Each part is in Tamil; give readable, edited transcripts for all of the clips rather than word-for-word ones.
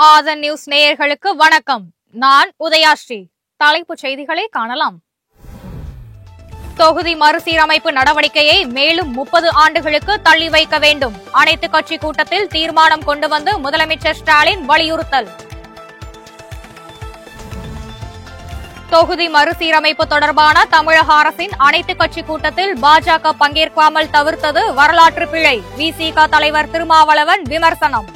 ஆதன் நியூஸ் நேயர்களுக்கு வணக்கம். நான் உதயாஸ்ரீ. தலைப்புச் செய்திகளை காணலாம். தொகுதி மறுசீரமைப்பு நடவடிக்கையை மேலும் 30 ஆண்டுகளுக்கு தள்ளி வைக்க வேண்டும். அனைத்து கட்சி கூட்டத்தில் தீர்மானம் கொண்டு வந்து முதலமைச்சர் ஸ்டாலின் வலியுறுத்தல். தொகுதி மறுசீரமைப்பு தொடர்பான தமிழக அரசின் அனைத்து கட்சி கூட்டத்தில் பாஜக பங்கேற்காமல் தவிர்த்தது வரலாற்று பிழை. விசிக தலைவர் திருமாவளவன் விமர்சனம்.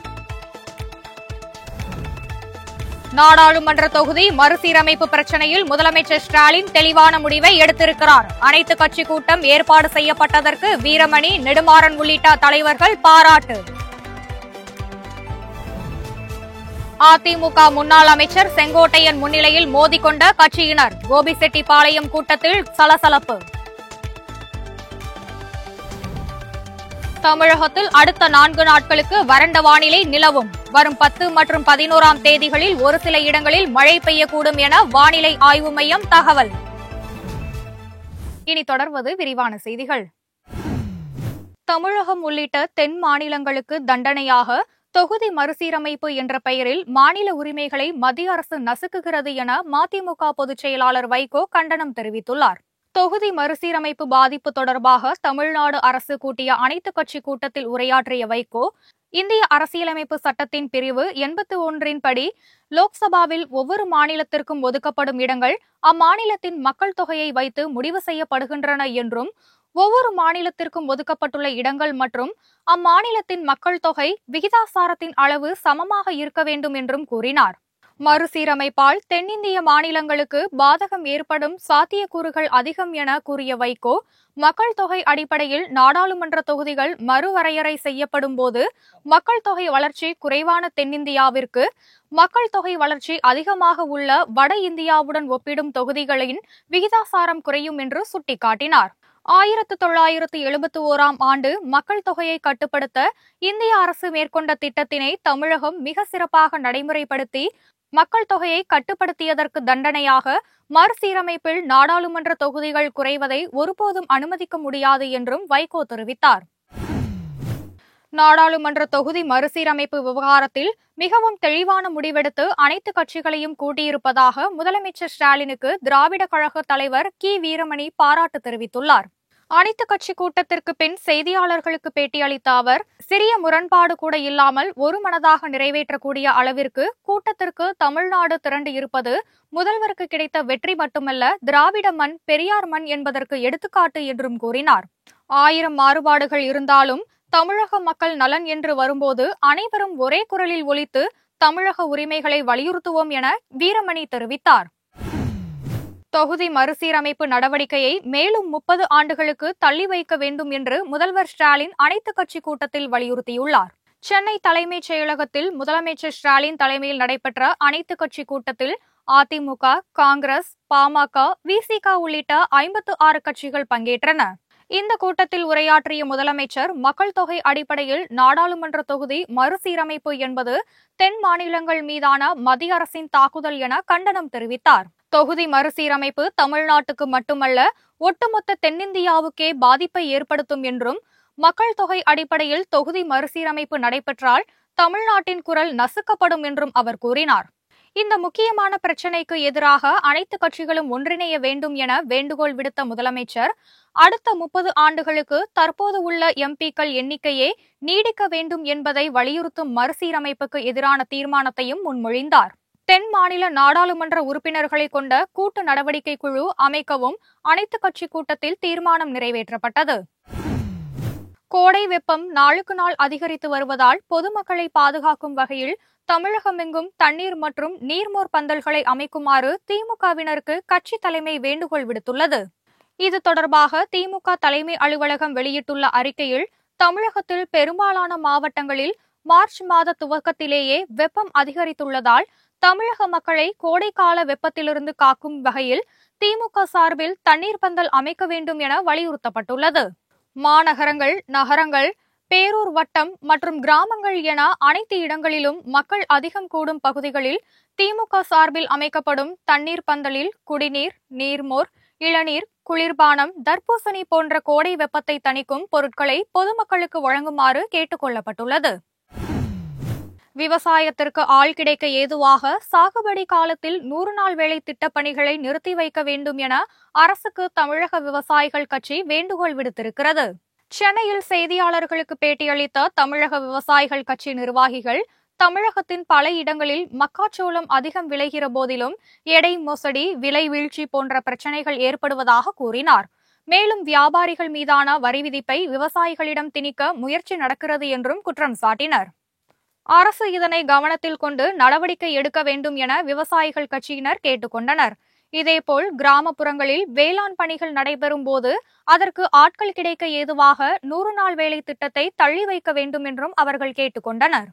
நாடாளுமன்ற தொகுதி மறுசீரமைப்பு பிரச்சனையில் முதலமைச்சர் ஸ்டாலின் தெளிவான முடிவை எடுத்திருக்கிறார். அனைத்து கட்சி கூட்டம் ஏற்பாடு செய்யப்பட்டதற்கு வீரமணி, நெடுமாறன் உள்ளிட்ட தலைவர்கள் பாராட்டு. அதிமுக முன்னாள் அமைச்சர் செங்கோட்டையன் முன்னிலையில் மோதிக்கொண்ட கட்சியினர். கோபிசெட்டிப்பாளையம் கூட்டத்தில் சலசலப்பு. தமிழகத்தில் அடுத்த 4 நாட்களுக்கு வறண்ட வானிலை நிலவும். வரும் 10 மற்றும் 11ஆம் தேதிகளில் ஒரு சில இடங்களில் மழை பெய்யக்கூடும் என வானிலை ஆய்வு மையம் தகவல். இனி தொடர்வது விரிவான செய்திகள். தமிழகம் உள்ளிட்ட தென் மாநிலங்களுக்கு தண்டனையாக தொகுதி மறுசீரமைப்பு என்ற பெயரில் மாநில உரிமைகளை மத்திய அரசு நசுக்குகிறது என மதிமுக பொதுச் செயலாளர் வைகோ கண்டனம் தெரிவித்துள்ளார். தொகுதி மறுசீரமைப்பு பாதிப்பு தொடர்பாக தமிழ்நாடு அரசு கூட்டிய அனைத்து கட்சி கூட்டத்தில் உரையாற்றிய வைகோ, இந்திய அரசியலமைப்பு சட்டத்தின் பிரிவு 81 படி லோக்சபாவில் ஒவ்வொரு மாநிலத்திற்கும் ஒதுக்கப்படும் இடங்கள் அம்மாநிலத்தின் மக்கள் தொகையை வைத்து முடிவு செய்யப்படுகின்றன என்றும், ஒவ்வொரு மாநிலத்திற்கும் ஒதுக்கப்பட்டுள்ள இடங்கள் மற்றும் அம்மாநிலத்தின் மக்கள் தொகை விகிதாசாரத்தின் அளவு சமமாக இருக்க வேண்டும் என்றும் கூறினார். மறுசீரமைப்பால் தென்னிந்திய மாநிலங்களுக்கு பாதகம் ஏற்படும் சாத்தியக்கூறுகள் அதிகம் என கூறிய வைகோ, மக்கள் தொகை அடிப்படையில் நாடாளுமன்ற தொகுதிகள் மறுவரையறை செய்யப்படும் போது மக்கள் தொகை வளர்ச்சி குறைவான தென்னிந்தியாவிற்கு மக்கள் தொகை வளர்ச்சி அதிகமாக உள்ள வட இந்தியாவுடன் ஒப்பிடும் தொகுதிகளின் விகிதாசாரம் குறையும் என்று சுட்டிக்காட்டினார். 1971ஆம் ஆண்டு மக்கள் தொகையை கட்டுப்படுத்த இந்திய அரசு மேற்கொண்ட திட்டத்தினை தமிழகம் மிக சிறப்பாக நடைமுறைப்படுத்தி மக்கள் தொகையை கட்டுப்படுத்தியதற்கு தண்டனையாக மறுசீரமைப்பில் நாடாளுமன்ற தொகுதிகள் குறைவதை ஒருபோதும் அனுமதிக்க முடியாது என்றும் வைகோ தெரிவித்தார். நாடாளுமன்ற தொகுதி மறுசீரமைப்பு விவகாரத்தில் மிகவும் தெளிவான முடிவெடுத்து அனைத்து கட்சிகளையும் கூட்டியிருப்பதாக முதலமைச்சர் ஸ்டாலினுக்கு திராவிட கழக தலைவர் கி. வீரமணி பாராட்டு தெரிவித்துள்ளார். அனைத்து கட்சி கூட்டத்திற்கு பின் செய்தியாளர்களுக்கு பேட்டியளித்த அவர், சிறிய முரண்பாடு கூட இல்லாமல் ஒருமனதாக நிறைவேற்றக்கூடிய அளவிற்கு கூட்டத்திற்கு தமிழ்நாடு திரண்டு இருப்பது முதல்வருக்கு கிடைத்த வெற்றி மட்டுமல்ல, திராவிட மண் பெரியார் மண் என்பதற்கு எடுத்துக்காட்டு என்றும் கூறினார். 1000 மாறுபாடுகள் இருந்தாலும் தமிழக மக்கள் நலன் என்று வரும்போது அனைவரும் ஒரே குரலில் ஒலித்து தமிழக உரிமைகளை வலியுறுத்துவோம் என வீரமணி தெரிவித்தார். தொகுதி மறுசீரமைப்பு நடவடிக்கையை மேலும் 30 ஆண்டுகளுக்கு தள்ளி வைக்க வேண்டும் என்று முதல்வர் ஸ்டாலின் அனைத்து கட்சி கூட்டத்தில் வலியுறுத்தியுள்ளார். சென்னை தலைமைச் செயலகத்தில் முதலமைச்சர் ஸ்டாலின் தலைமையில் நடைபெற்ற அனைத்து கட்சி கூட்டத்தில் அதிமுக, காங்கிரஸ், பாமக, விசிக உள்ளிட்ட 56 கட்சிகள் பங்கேற்றன. இந்த கூட்டத்தில் உரையாற்றிய முதலமைச்சர், மக்கள் தொகை அடிப்படையில் நாடாளுமன்ற தொகுதி மறுசீரமைப்பு என்பது தென் மாநிலங்கள் மீதான மத்திய அரசின் தாக்குதல் என கண்டனம் தெரிவித்தார். தொகுதி மறுசீரமைப்பு தமிழ்நாட்டுக்கு மட்டுமல்ல, ஒட்டுமொத்த தென்னிந்தியாவுக்கே பாதிப்பை ஏற்படுத்தும் என்றும், மக்கள் தொகை அடிப்படையில் தொகுதி மறுசீரமைப்பு நடைபெற்றால் தமிழ்நாட்டின் குரல் நசுக்கப்படும் என்றும் அவர் கூறினார். இந்த முக்கியமான பிரச்சினைக்கு எதிராக அனைத்து கட்சிகளும் ஒன்றிணைய வேண்டும் என வேண்டுகோள் விடுத்த முதலமைச்சர், அடுத்த 30 ஆண்டுகளுக்கு தற்போது உள்ள எம்பிக்கள் எண்ணிக்கையே நீடிக்க வேண்டும் என்பதை வலியுறுத்தும் மறுசீரமைப்புக்கு எதிரான தீர்மானத்தையும் முன்மொழிந்தார். தென் மாநில நாடாளுமன்ற உறுப்பினர்களை கொண்ட கூட்டு நடவடிக்கை குழு அமைக்கவும் அனைத்து கட்சி கூட்டத்தில் தீர்மானம் நிறைவேற்றப்பட்டது. கோடை வெப்பம் நாளுக்கு நாள் அதிகரித்து வருவதால் பொதுமக்களை பாதுகாக்கும் வகையில் தமிழகமெங்கும் தண்ணீர் மற்றும் நீர்மோர் பந்தல்களை அமைக்குமாறு திமுகவினருக்கு கட்சி தலைமை வேண்டுகோள் விடுத்துள்ளது. இது தொடர்பாக திமுக தலைமை அலுவலகம் வெளியிட்டுள்ள அறிக்கையில், தமிழகத்தில் பெரும்பாலான மாவட்டங்களில் மார்ச் மாத துவக்கத்திலேயே வெப்பம் அதிகரித்துள்ளதால் தமிழக மக்களை கோடைக்கால வெப்பத்திலிருந்து காக்கும் வகையில் திமுக சார்பில் தண்ணீர் பந்தல் அமைக்க வேண்டும் என வலியுறுத்தப்பட்டுள்ளது. மாநகரங்கள், நகரங்கள், பேரூர் வட்டம் மற்றும் கிராமங்கள் என அனைத்து இடங்களிலும் மக்கள் அதிகம் கூடும் பகுதிகளில் திமுக சார்பில் அமைக்கப்படும் தண்ணீர் பந்தலில் குடிநீர், நீர்மோர், இளநீர், குளிர்பானம், தர்பூசணி போன்ற கோடை வெப்பத்தை தணிக்கும் பொருட்களை பொதுமக்களுக்கு வழங்குமாறு கேட்டுக் கொள்ளப்பட்டுள்ளது. விவசாயத்திற்கு ஆள் கிடைக்க ஏதுவாக சாகுபடி காலத்தில் 100 நாள் வேலை திட்டப் பணிகளை நிறுத்தி வைக்க வேண்டும் என அரசுக்கு தமிழக விவசாயிகள் கட்சி வேண்டுகோள் விடுத்திருக்கிறது. சென்னையில் செய்தியாளர்களுக்கு பேட்டியளித்த தமிழக விவசாயிகள் கட்சி நிர்வாகிகள், தமிழகத்தின் பல இடங்களில் மக்காச்சோளம் அதிகம் விளைகிற போதிலும் எடை மோசடி, விலை வீழ்ச்சி போன்ற பிரச்சினைகள் ஏற்படுவதாக கூறினார். மேலும் வியாபாரிகள் மீதான வரி விதிப்பை விவசாயிகளிடம் திணிக்க முயற்சி நடக்கிறது என்றும் குற்றம் சாட்டினர். அரசு இதனை கவனத்தில் கொண்டு நடவடிக்கை எடுக்க வேண்டும் என விவசாயிகள் கட்சியினர் கேட்டுக் கொண்டனர். இதேபோல் கிராமப்புறங்களில் வேளாண் பணிகள் நடைபெறும் போது அதற்கு ஆட்கள் கிடைக்க ஏதுவாக 100 நாள் வேலை திட்டத்தை தள்ளி வைக்க வேண்டும் என்றும் அவர்கள் கேட்டுக் கொண்டனர்.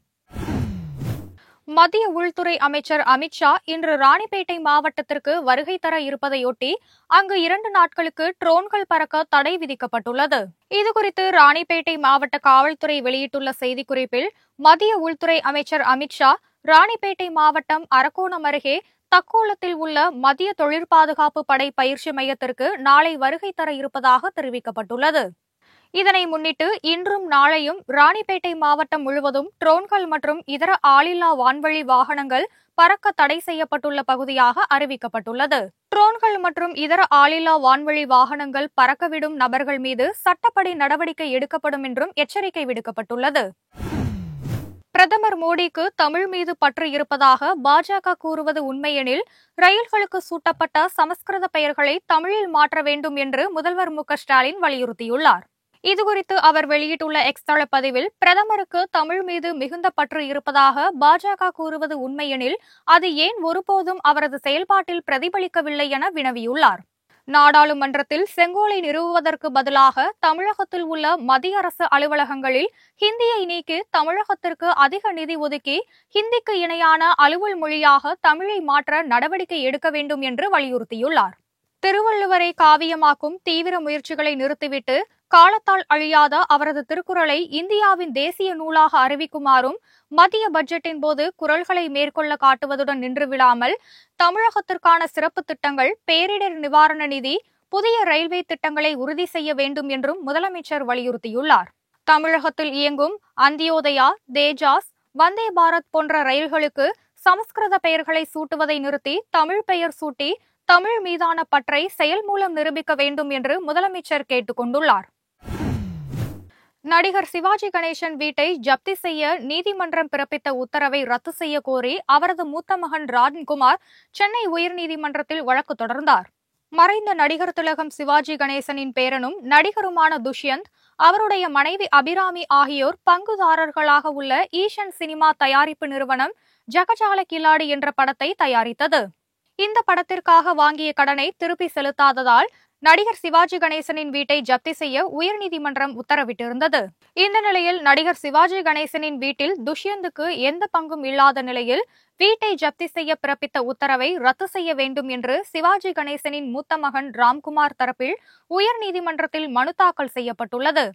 மத்திய உள்துறை அமைச்சர் அமித்ஷா இன்று ராணிப்பேட்டை மாவட்டத்திற்கு வருகை தர இருப்பதையொட்டி அங்கு 2 நாட்களுக்கு ட்ரோன்கள் பறக்க தடை விதிக்கப்பட்டுள்ளது. இதுகுறித்து ராணிப்பேட்டை மாவட்ட காவல்துறை வெளியிட்டுள்ள செய்திக்குறிப்பில், மத்திய உள்துறை அமைச்சர் அமித்ஷா ராணிப்பேட்டை மாவட்டம் அரக்கோணம் அருகே தக்கோலத்தில் உள்ள மத்திய தொழிற்பாதுகாப்பு படை பயிற்சி மையத்திற்கு நாளை வருகை தர இருப்பதாக தெரிவிக்கப்பட்டுள்ளது. இதனை முன்னிட்டு இன்றும் நாளையும் ராணிப்பேட்டை மாவட்டம் முழுவதும் ட்ரோன்கள் மற்றும் இதர ஆளில்லா வான்வழி வாகனங்கள் பறக்க தடை செய்யப்பட்டுள்ள பகுதியாக அறிவிக்கப்பட்டுள்ளது. ட்ரோன்கள் மற்றும் இதர ஆளில்லா வான்வழி வாகனங்கள் பறக்கவிடும் நபர்கள் மீது சட்டப்படி நடவடிக்கை எடுக்கப்படும் என்றும் எச்சரிக்கை விடுக்கப்பட்டுள்ளது. பிரதமர் மோடிக்கு தமிழ் மீது பற்று இருப்பதாக பாஜக கூறுவது உண்மையெனில், ரயில்களுக்கு சூட்டப்பட்ட சமஸ்கிருத பெயர்களை தமிழில் மாற்ற வேண்டும் என்று முதல்வர் மு.க.ஸ்டாலின் வலியுறுத்தியுள்ளார். இதுகுறித்து அவர் வெளியிட்டுள்ள எக்ஸ் தள பதிவில், பிரதமருக்கு தமிழ் மீது மிகுந்த பற்று இருப்பதாக பாஜக கூறுவது உண்மையெனில், அது ஏன் ஒருபோதும் அவரது செயல்பாட்டில் பிரதிபலிக்கவில்லை என வினவியுள்ளார். நாடாளுமன்றத்தில் செங்கோலை நிறுவுவதற்கு பதிலாக தமிழகத்தில் உள்ள மத்திய அரசு அலுவலகங்களில் ஹிந்தியை நீக்கி தமிழகத்திற்கு அதிக நிதி ஒதுக்கி ஹிந்திக்கு இணையான அலுவல் மொழியாக தமிழை மாற்ற நடவடிக்கை எடுக்க வேண்டும் என்று வலியுறுத்தியுள்ளார். திருவள்ளுவரை காவியமாக்கும் தீவிர முயற்சிகளை நிறுத்திவிட்டு காலத்தால் அழியாத அவரது திருக்குறளை இந்தியாவின் தேசிய நூலாக அறிவிக்குமாறும் மத்திய பட்ஜெட்டின் போது குரல்களை மேற்கொள்ள காட்டுவதுடன் நின்றுவிடாமல் தமிழகத்திற்கான சிறப்பு திட்டங்கள், பேரிடர் நிவாரண நிதி, புதிய ரயில்வே திட்டங்களை உறுதி செய்ய வேண்டும் என்றும் முதலமைச்சர் வலியுறுத்தியுள்ளார். தமிழகத்தில் இயங்கும் அந்தியோதயா, தேஜாஸ், வந்தே பாரத் போன்ற ரயில்களுக்கு சமஸ்கிருத பெயர்களை சூட்டுவதை நிறுத்தி தமிழ் பெயர் சூட்டி தமிழ் மீதான பற்றை செயல் மூலம் நிரூபிக்க வேண்டும் என்று முதலமைச்சர் கேட்டுக் கொண்டுள்ளார். நடிகர் சிவாஜி கணேசன் வீட்டை ஜப்தி செய்ய நீதிமன்றம் பிறப்பித்த உத்தரவை ரத்து செய்ய கோரி அவரது மூத்த மகன் ராஜ்குமார் சென்னை உயர்நீதிமன்றத்தில் வழக்கு தொடர்ந்தார். மறைந்த நடிகர் திலகம் சிவாஜி கணேசனின் பேரனும் நடிகருமான துஷ்யந்த், அவருடைய மனைவி அபிராமி ஆகியோர் பங்குதாரர்களாக உள்ள ஈஷன் சினிமா தயாரிப்பு நிறுவனம் ஜகஜால கில்லாடி என்ற படத்தை தயாரித்தது. இந்த படத்திற்காக வாங்கிய கடனை திருப்பி செலுத்தாததால் நடிகர் சிவாஜி கணேசனின் வீட்டை ஜப்தி செய்ய உயர்நீதிமன்றம் உத்தரவிட்டிருந்தது. இந்த நிலையில் நடிகர் சிவாஜி கணேசனின் வீட்டில் துஷ்யந்துக்கு எந்த பங்கும் இல்லாத நிலையில் வீட்டை ஜப்தி செய்ய பிறப்பித்த உத்தரவை ரத்து செய்ய வேண்டும் என்று சிவாஜி கணேசனின் மூத்த மகன் ராம்குமார் தரப்பில் உயர்நீதிமன்றத்தில் மனு தாக்கல் செய்யப்பட்டுள்ளது.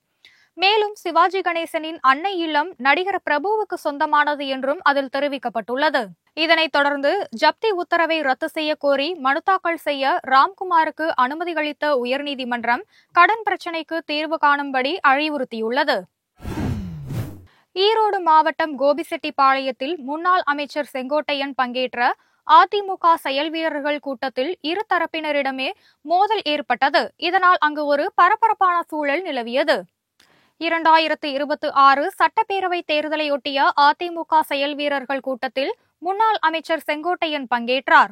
மேலும் சிவாஜி கணேசனின் அன்னை இல்லம் நடிகர் பிரபுவுக்கு சொந்தமானது என்றும் அதில் தெரிவிக்கப்பட்டுள்ளது. இதனைத் தொடர்ந்து ஜப்தி உத்தரவை ரத்து செய்ய கோரி மனு தாக்கல் செய்ய ராம்குமாருக்கு அனுமதி அளித்த உயர்நீதிமன்றம் கடன் பிரச்சினைக்கு தீர்வு காணும்படி அறிவுறுத்தியுள்ளது. ஈரோடு மாவட்டம் கோபிசெட்டிப்பாளையத்தில் முன்னாள் அமைச்சர் செங்கோட்டையன் பங்கேற்ற அதிமுக செயல் வீரர்கள் கூட்டத்தில் இரு தரப்பினரிடமே மோதல் ஏற்பட்டது. இதனால் அங்கு ஒரு பரபரப்பான சூழல் நிலவியது. 2026 சட்டப்பேரவை தேர்தலையொட்டிய அதிமுக செயல் வீரர்கள் கூட்டத்தில் முன்னாள் அமைச்சர் செங்கோட்டையன் பங்கேற்றார்.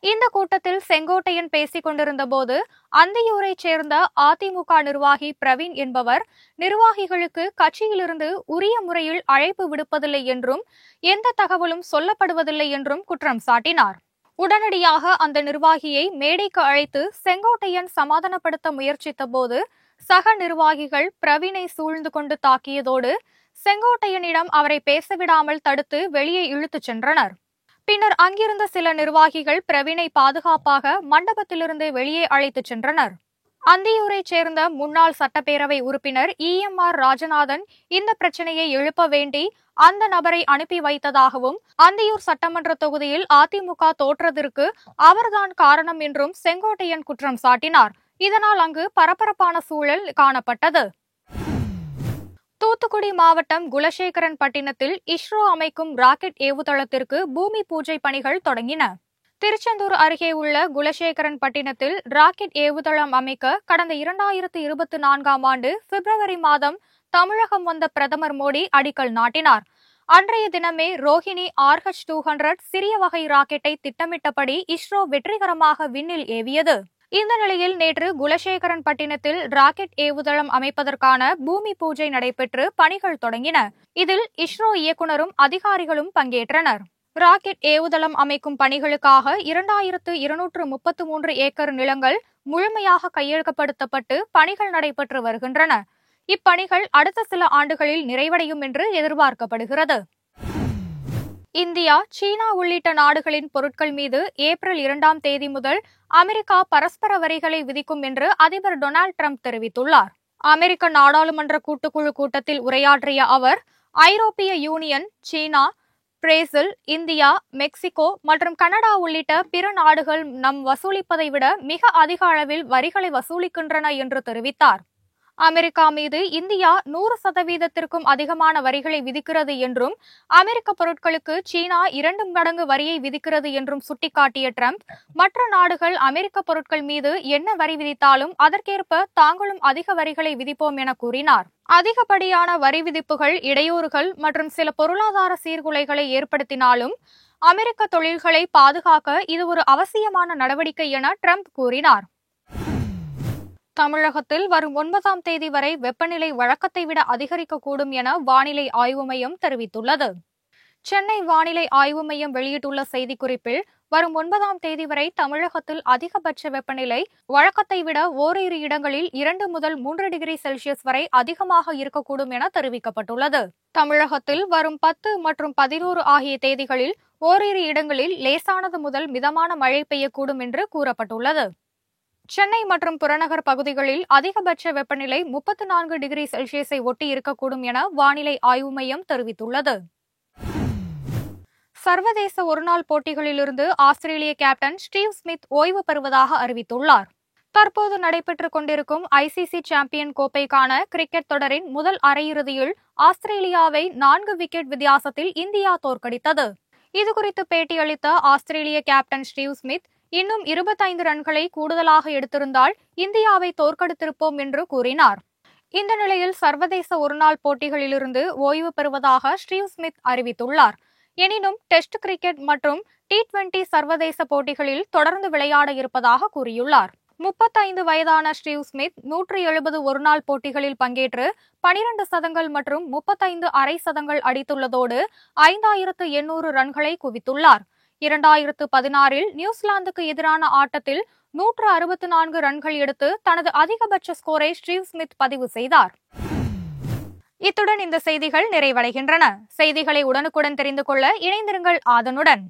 இந்த கூட்டத்தில் செங்கோட்டையன் பேசிக் கொண்டிருந்த போது அந்தியூரைச் சேர்ந்த அதிமுக நிர்வாகி பிரவீன் என்பவர் நிர்வாகிகளுக்கு கட்சியிலிருந்து உரிய முறையில் அழைப்பு விடுப்பதில்லை என்றும் எந்த தகவலும் சொல்லப்படுவதில்லை என்றும் குற்றம் சாட்டினார். உடனடியாக அந்த நிர்வாகியை மேடைக்கு அழைத்து செங்கோட்டையன் சமாதானப்படுத்த முயற்சித்த போது சக நிர்வாகிகள் பிரவீனை சூழ்ந்து கொண்டு தாக்கியதோடு செங்கோட்டையனிடம் அவரை பேசவிடாமல் தடுத்து வெளியே இழுத்துச் சென்றனர். பின்னர் அங்கிருந்த சில நிர்வாகிகள் பிரவீனை பாதுகாப்பாக மண்டபத்திலிருந்து வெளியே அழைத்துச் சென்றனர். அந்தியூரைச் சேர்ந்த முன்னாள் சட்டப்பேரவை உறுப்பினர் EMR ராஜநாதன் இந்த பிரச்சனையை எழுப்ப வேண்டி அந்த நபரை அனுப்பி வைத்ததாகவும், அந்தியூர் சட்டமன்ற தொகுதியில் அதிமுக தோற்றதற்கு அவர்தான் காரணம் என்றும் செங்கோட்டையன் குற்றம் சாட்டினார். இதனால் அங்கு பரபரப்பான சூழல் காணப்பட்டது. தூத்துக்குடி தூத்துக்குடி மாவட்டம் குலசேகரன் பட்டினத்தில் இஸ்ரோ அமைக்கும் ராக்கெட் ஏவுதளத்திற்கு பூமி பூஜை பணிகள் தொடங்கின. திருச்செந்தூர் அருகே உள்ள குலசேகரன் பட்டினத்தில் ராக்கெட் ஏவுதளம் அமைக்க கடந்த 2024ஆம் ஆண்டு பிப்ரவரி மாதம் தமிழகம் வந்த பிரதமர் மோடி அடிக்கல் நாட்டினார். அன்றைய தினமே ரோஹிணி RH-200 சிறிய வகை ராக்கெட்டை திட்டமிட்டபடி இஸ்ரோ வெற்றிகரமாக விண்ணில் ஏவியது. இந்த நிலையில் நேற்று குலசேகரன் பட்டினத்தில் ராக்கெட் ஏவுதளம் அமைப்பதற்கான பூமி பூஜை நடைபெற்று பணிகள் தொடங்கின. இதில் இஸ்ரோ இயக்குநரும் அதிகாரிகளும் பங்கேற்றனர். ராக்கெட் ஏவுதளம் அமைக்கும் பணிகளுக்காக 2233 ஏக்கர் நிலங்கள் முழுமையாக கையகப்படுத்தப்பட்டு பணிகள் நடைபெற்று வருகின்றன. இப்பணிகள் அடுத்த சில ஆண்டுகளில் நிறைவடையும் என்று எதிர்பார்க்கப்படுகிறது. இந்தியா, சீனா உள்ளிட்ட நாடுகளின் பொருட்கள் மீது ஏப்ரல் 2ஆம் தேதி முதல் அமெரிக்கா பரஸ்பர வரிகளை விதிக்கும் என்று அதிபர் டொனால்டு டிரம்ப் தெரிவித்துள்ளார். அமெரிக்க நாடாளுமன்ற கூட்டுக்குழு கூட்டத்தில் உரையாற்றிய அவர், ஐரோப்பிய யூனியன், சீனா, பிரேசில், இந்தியா, மெக்சிகோ மற்றும் கனடா உள்ளிட்ட பிற நாடுகள் நம் வசூலிப்பதை விட மிக அதிக அளவில் வரிகளை வசூலிக்கின்றன என்று தெரிவித்தார். அமெரிக்கா மீது இந்தியா 100%த்திற்கும் அதிகமான வரிகளை விதிக்கிறது என்றும், அமெரிக்க பொருட்களுக்கு சீனா 2 மடங்கு வரியை விதிக்கிறது என்றும் சுட்டிக்காட்டிய டிரம்ப், மற்ற நாடுகள் அமெரிக்க பொருட்கள் மீது என்ன வரி விதித்தாலும் அதற்கேற்ப தாங்களும் அதிக வரிகளை விதிப்போம் என கூறினார். அதிகப்படியான வரி விதிப்புகள், இடையூறுகள் மற்றும் சில பொருளாதார சீர்குலைகளை ஏற்படுத்தினாலும் அமெரிக்க தொழில்களை பாதுகாக்க இது ஒரு அவசியமான நடவடிக்கை என டிரம்ப் கூறினார். தமிழகத்தில் வரும் 9ஆம் தேதி வரை வெப்பநிலை வழக்கத்தை விட அதிகரிக்கக்கூடும் என வானிலை ஆய்வு மையம் தெரிவித்துள்ளது. சென்னை வானிலை ஆய்வு மையம் வெளியிட்டுள்ள செய்திக்குறிப்பில், வரும் 9ஆம் தேதி வரை தமிழகத்தில் அதிகபட்ச வெப்பநிலை வழக்கத்தை விட ஓரிரு இடங்களில் 2 முதல் 3 டிகிரி செல்சியஸ் வரை அதிகமாக இருக்கக்கூடும் என தெரிவிக்கப்பட்டுள்ளது. தமிழகத்தில் வரும் 10 மற்றும் 11 ஆகிய தேதிகளில் ஓரிரு இடங்களில் லேசானது முதல் மிதமான மழை பெய்யக்கூடும் என்று கூறப்பட்டுள்ளது. சென்னை மற்றும் புறநகர் பகுதிகளில் அதிகபட்ச வெப்பநிலை 34 டிகிரி செல்சியஸை ஒட்டி இருக்கக்கூடும் என வானிலை ஆய்வு மையம் தெரிவித்துள்ளது. சர்வதேச ஒருநாள் போட்டிகளிலிருந்து ஆஸ்திரேலிய கேப்டன் ஸ்டீவ் ஸ்மித் ஓய்வு பெறுவதாக அறிவித்துள்ளார். தற்போது நடைபெற்றுக் கொண்டிருக்கும் ICC சாம்பியன் கோப்பைக்கான கிரிக்கெட் தொடரின் முதல் அரையிறுதியில் ஆஸ்திரேலியாவை 4 விக்கெட் வித்தியாசத்தில் இந்தியா தோற்கடித்தது. இதுகுறித்து பேட்டியளித்த ஆஸ்திரேலிய கேப்டன் ஸ்டீவ் ஸ்மித், இன்னும் 25 ரன்களை கூடுதலாக எடுத்திருந்தால் இந்தியாவை தோற்கடித்திருப்போம் என்று கூறினார். இந்த நிலையில் சர்வதேச ஒருநாள் போட்டிகளிலிருந்து ஓய்வு பெறுவதாக ஸ்டீவ் ஸ்மித் அறிவித்துள்ளார். எனினும் டெஸ்ட் கிரிக்கெட் மற்றும் T20 சர்வதேச போட்டிகளில் தொடர்ந்து விளையாட இருப்பதாக கூறியுள்ளார். 35 வயதான ஸ்டீவ் ஸ்மித் 170 ஒருநாள் போட்டிகளில் பங்கேற்று 12 சதங்கள் மற்றும் 35 அரை சதங்கள் அடித்துள்ளதோடு 5800 ரன்களை குவித்துள்ளார். 2016இல் நியூசிலாந்துக்கு எதிரான ஆட்டத்தில் 164 ரன்கள் எடுத்து தனது அதிகபட்ச ஸ்கோரை ஸ்டீவ் ஸ்மித் பதிவு செய்தார். இத்துடன் இந்த செய்திகள் நிறைவடைகின்றன. செய்திகளை உடனுக்குடன் தெரிந்து கொள்ள இணைந்திருங்கள் ஆதனுடன்.